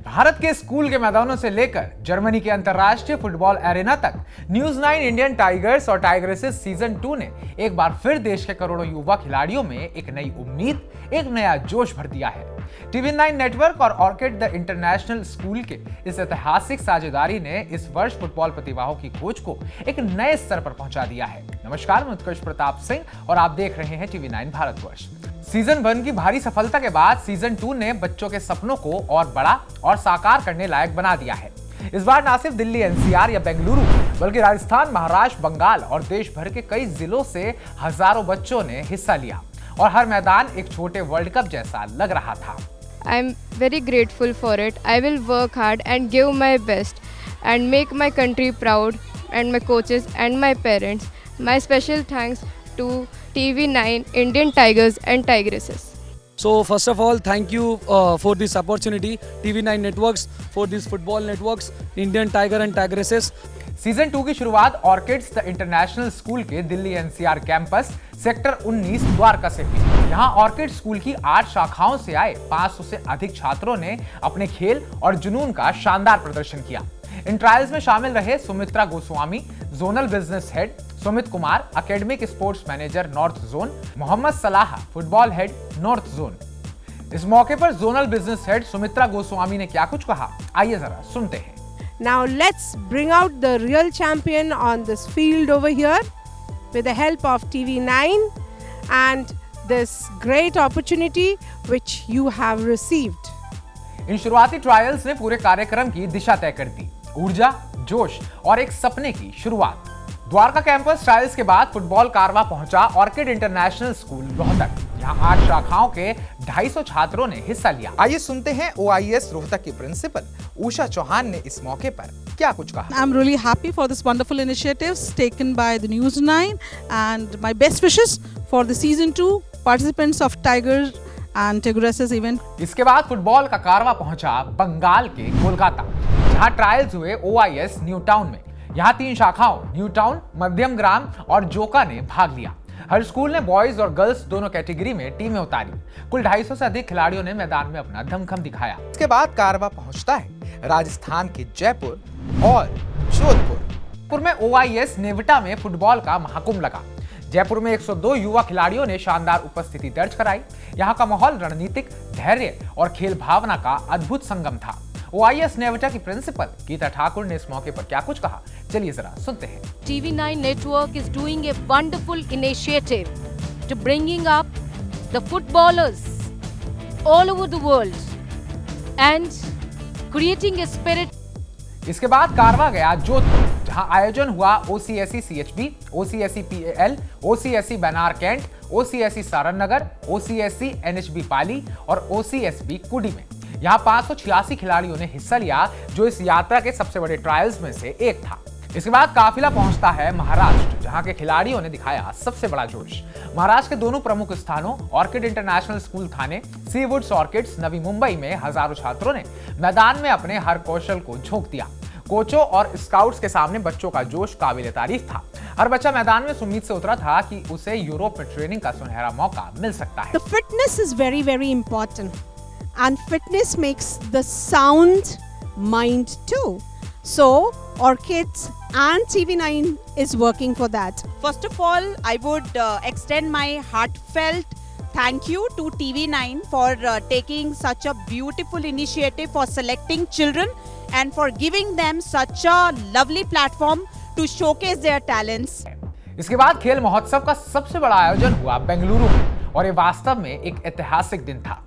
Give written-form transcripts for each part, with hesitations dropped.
भारत के स्कूल के मैदानों से लेकर जर्मनी के अंतर्राष्ट्रीय फुटबॉल एरेना तक न्यूज़ 9 इंडियन टाइगर्स और टाइग्रेसेस सीजन 2 ने एक बार फिर देश के करोड़ों युवा खिलाड़ियों में एक नई उम्मीद, एक नया जोश भर दिया है। टीवी 9 नेटवर्क और ऑर्किड द इंटरनेशनल स्कूल के इस ऐतिहासिक साझेदारी ने इस वर्ष फुटबॉल प्रतिभाओं की खोज को एक नए स्तर पर पहुंचा दिया है। नमस्कार, मैं उत्कर्ष प्रताप सिंह और आप देख रहे हैं टीवी 9 भारतवर्ष। सीजन 1 की भारी सफलता के बाद सीजन 2 ने बच्चों के सपनों को और बड़ा और साकार करने लायक बना दिया है। इस बार न सिर्फ दिल्ली एनसीआर या बेंगलुरु बल्कि राजस्थान, महाराष्ट्र, बंगाल और देश भर के कई जिलों से हजारों बच्चों ने हिस्सा लिया और हर मैदान एक छोटे वर्ल्ड कप जैसा लग रहा था। I am very grateful for it. I will work hard and give my best and make my country proud and my coaches and my parents. My special thanks to TV9 Indian Tigers and Tigresses. So first of all, thank you for this opportunity, TV9 Networks, for these football networks, Indian Tiger and Tigresses. Season 2 की शुरुआत orchids the international school के Delhi NCR campus sector 19 Dwarka से हुई। यहाँ orchid school की 8 शाखाओं से आए 500 से अधिक छात्रों ने अपने खेल और जुनून का शानदार प्रदर्शन किया। इन ट्रायल्स में शामिल रहे Sumitra Goswami, zonal business head, Sumit Kumar, academic sports manager north zone, Mohammad Salah, football head north zone. इस मौके पर zonal business head Sumitra Goswami ने क्या कुछ कहा, आइए जरा सुनते हैं। Now let's bring out the real champion on this field over here with the help of TV9 and this great opportunity which you have received. इन शुरुआती ट्रायल्स ने पूरे कार्यक्रम की दिशा तय कर दी, ऊर्जा, जोश और एक सपने की शुरुआत। द्वारका कैंपस ट्रायल्स के बाद फुटबॉल कारवां पहुंचा ऑर्किड इंटरनेशनल स्कूल रोहतक। यहाँ 8 शाखाओं के 250 छात्रों ने हिस्सा लिया। आइए सुनते हैं OIS रोहतक की प्रिंसिपल उषा चौहान ने इस मौके पर क्या कुछ कहा। I'm really happy for this wonderful initiatives taken by the News 9 and my best wishes for the season 2 participants of Tiger and Tigresses event. इसके बाद फुटबॉल का कारवां पहुंचा बंगाल के कोलकाता, जहां ट्रायल्स हुए OIS न्यू टाउन में। यहाँ 3 शाखाओं न्यू टाउन, मध्यम ग्राम और जोका ने भाग लिया। हर स्कूल ने बॉयज और गर्ल्स दोनों कैटेगरी में टीमें उतारी। कुल 250 से अधिक खिलाड़ियों ने मैदान में अपना दमखम दिखाया। इसके बाद कारवां पहुंचता है राजस्थान के जयपुर और जोधपुर में OIS नेवटा में फुटबॉल का महाकुंभ लगा। जयपुर में 102 युवा खिलाड़ियों ने शानदार उपस्थिति दर्ज कराई। यहाँ का माहौल रणनीतिक, धैर्य और खेल भावना का अद्भुत संगम था। OIS नेवटा की प्रिंसिपल गीता ठाकुर ने इस मौके पर क्या कुछ कहा, चलिए जरा सुनते हैं। TV9 network is doing a wonderful initiative to bringing up the footballers all over the world and creating a spirit. इसके बाद कारवां गया जोधपुर, जहां आयोजन हुआ OCSE CHB, OCSE PAL, OCSE बनार कैंट, OCSE सारण नगर, OCSE NHB पाली और OCSB कुडी में। यहाँ 586 खिलाड़ियों ने हिस्सा लिया, जो इस यात्रा के सबसे बड़े ट्रायल्स में से एक था। इसके बाद काफिला पहुंचता है महाराष्ट्र, जहां के खिलाड़ियों ने दिखाया सबसे बड़ा जोश। महाराष्ट्र के दोनों प्रमुख स्थानों ऑर्किड इंटरनेशनल स्कूल थाने, सीवुड्स ऑर्किड्स नवी मुंबई में हजारों छात्रों ने मैदान में अपने हर कौशल को झोंक दिया। कोचों और स्काउट्स के सामने बच्चों का जोश काबिले तारीफ था। हर बच्चा मैदान में उम्मीद से उतरा था कि उसे यूरोप में ट्रेनिंग का सुनहरा मौका मिल सकता है। The fitness is very, very important. And fitness makes the sound mind too. So Orchids and TV9 is working for that. First of all, I would extend my heartfelt thank you to TV9 for taking such a beautiful initiative for selecting children and for giving them such a lovely platform to showcase their talents. इसके बाद खेल महोत्सव का सबसे बड़ा आयोजन हुआ बेंगलुरु में और ये वास्तव में एक ऐतिहासिक दिन था।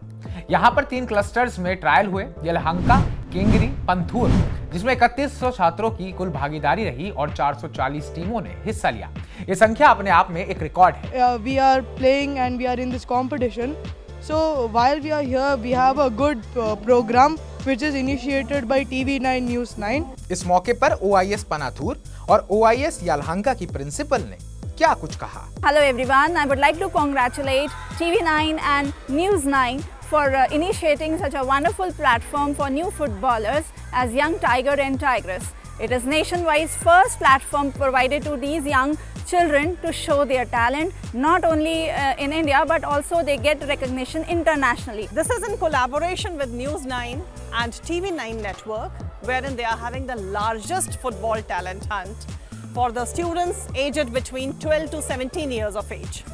यहाँ पर 3 क्लस्टर्स में ट्रायल हुए, यलहंका, किंगरी, पंथूर, जिसमें 3100 छात्रों की कुल भागीदारी रही और 440 टीमों ने हिस्सा लिया। ये संख्या अपने आप में एक रिकॉर्ड है। We are playing and we are in this competition. So while we are here, we have a good program which is initiated by TV9 News 9. इस मौके पर OIS पनाथूर और OIS यलहंका की प्रिंसिपल ने क्या कुछ कहा। Hello everyone, I would like to congratulate TV9 and News 9 for initiating such a wonderful platform for new footballers as young Tiger and Tigress. It is nationwide's first platform provided to these young children to show their talent, not only in India but also they get recognition internationally. This is in collaboration with News9 and TV9 Network, wherein they are having the largest football talent hunt for the students aged between 12 to 17 years of age.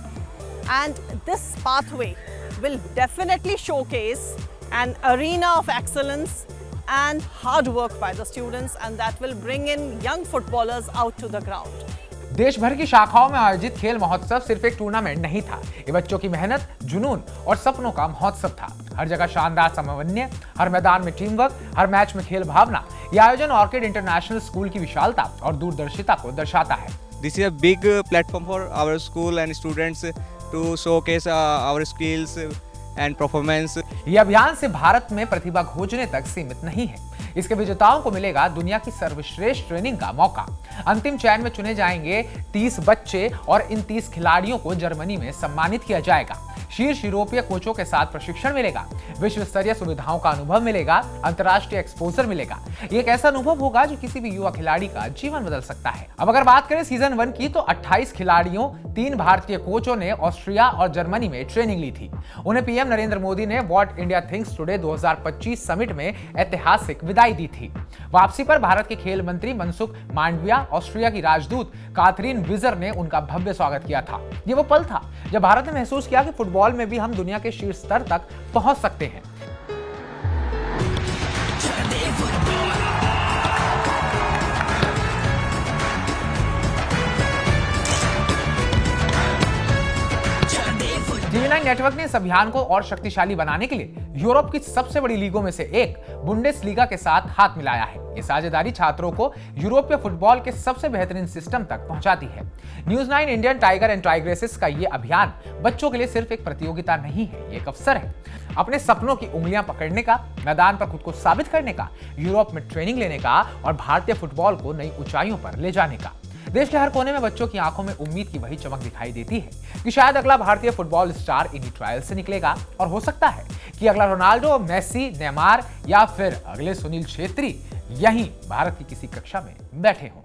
And this pathway will definitely showcase an arena of excellence and hard work by the students, and that will bring in young footballers out to the ground. देश भर की शाखाओं में आयोजित खेल महोत्सव सिर्फ एक टूर्नामेंट नहीं था, ये बच्चों की मेहनत, जुनून और सपनों का महोत्सव था। हर जगह शानदार समन्वय, हर मैदान में टीम वर्क, हर मैच में खेल भावना। यह आयोजन ऑर्किड इंटरनेशनल स्कूल की विशालता और दूरदर्शिता को दर्शाता है। This is a big platform for our school and students to showcase our skills and performance. यह अभियान से भारत में प्रतिभा खोजने तक सीमित नहीं है। इसके विजेताओं को मिलेगा दुनिया की सर्वश्रेष्ठ ट्रेनिंग का मौका। अंतिम चयन में चुने जाएंगे 30 बच्चे और इन 30 खिलाड़ियों को जर्मनी में सम्मानित किया जाएगा। शीर्ष यूरोपीय कोचों के साथ प्रशिक्षण मिलेगा, विश्व स्तरीय सुविधाओं का अनुभव मिलेगा, अंतर्राष्ट्रीय एक्सपोजर मिलेगा। ये एक ऐसा अनुभव होगा जो किसी भी युवा खिलाड़ी का जीवन बदल सकता है। अब अगर बात करें सीजन 1 की, तो 28 खिलाड़ियों, 3 भारतीय कोचों ने ऑस्ट्रिया और जर्मनी में ट्रेनिंग ली थी। उन्हें पीएम नरेंद्र मोदी ने what India thinks today 2025 summit में ऐतिहासिक विदाई दी थी। वापसी पर भारत के खेल मंत्री मनसुख मांडविया, ऑस्ट्रिया की राजदूत काथरीन विजर ने उनका भव्य स्वागत किया था। ये वो पल था जब भारत ने महसूस किया कि फुटबॉल में भी हम दुनिया के शीर्ष स्तर तक पहुंच सकते हैं। TV9 नेटवर्क ने इस अभियान को और शक्तिशाली बनाने के लिए यूरोप की सबसे बड़ी लीगों में से एक बुंडेसलीगा के साथ हाथ मिलाया है। ये साझेदारी छात्रों को यूरोपीय फुटबॉल के सबसे बेहतरीन सिस्टम तक पहुंचाती है। न्यूज़9 इंडियन टाइगर एंड टाइग्रेसेस का ये अभियान बच्चों के लिए सिर्फ एक प्रतियोगिता नहीं है, ये एक अवसर है अपने सपनों की उंगलियां पकड़ने का, मैदान पर खुद को साबित करने का, यूरोप में ट्रेनिंग लेने का और भारतीय फुटबॉल को नई ऊंचाइयों पर ले जाने का। देश के हर कोने में बच्चों की आंखों में उम्मीद की वही चमक दिखाई देती है कि शायद अगला भारतीय फुटबॉल स्टार इन्हीं ट्रायल से निकलेगा, और हो सकता है कि अगला रोनाल्डो, मेसी, नेमार या फिर अगले सुनील छेत्री यहीं भारत की किसी कक्षा में बैठे हों।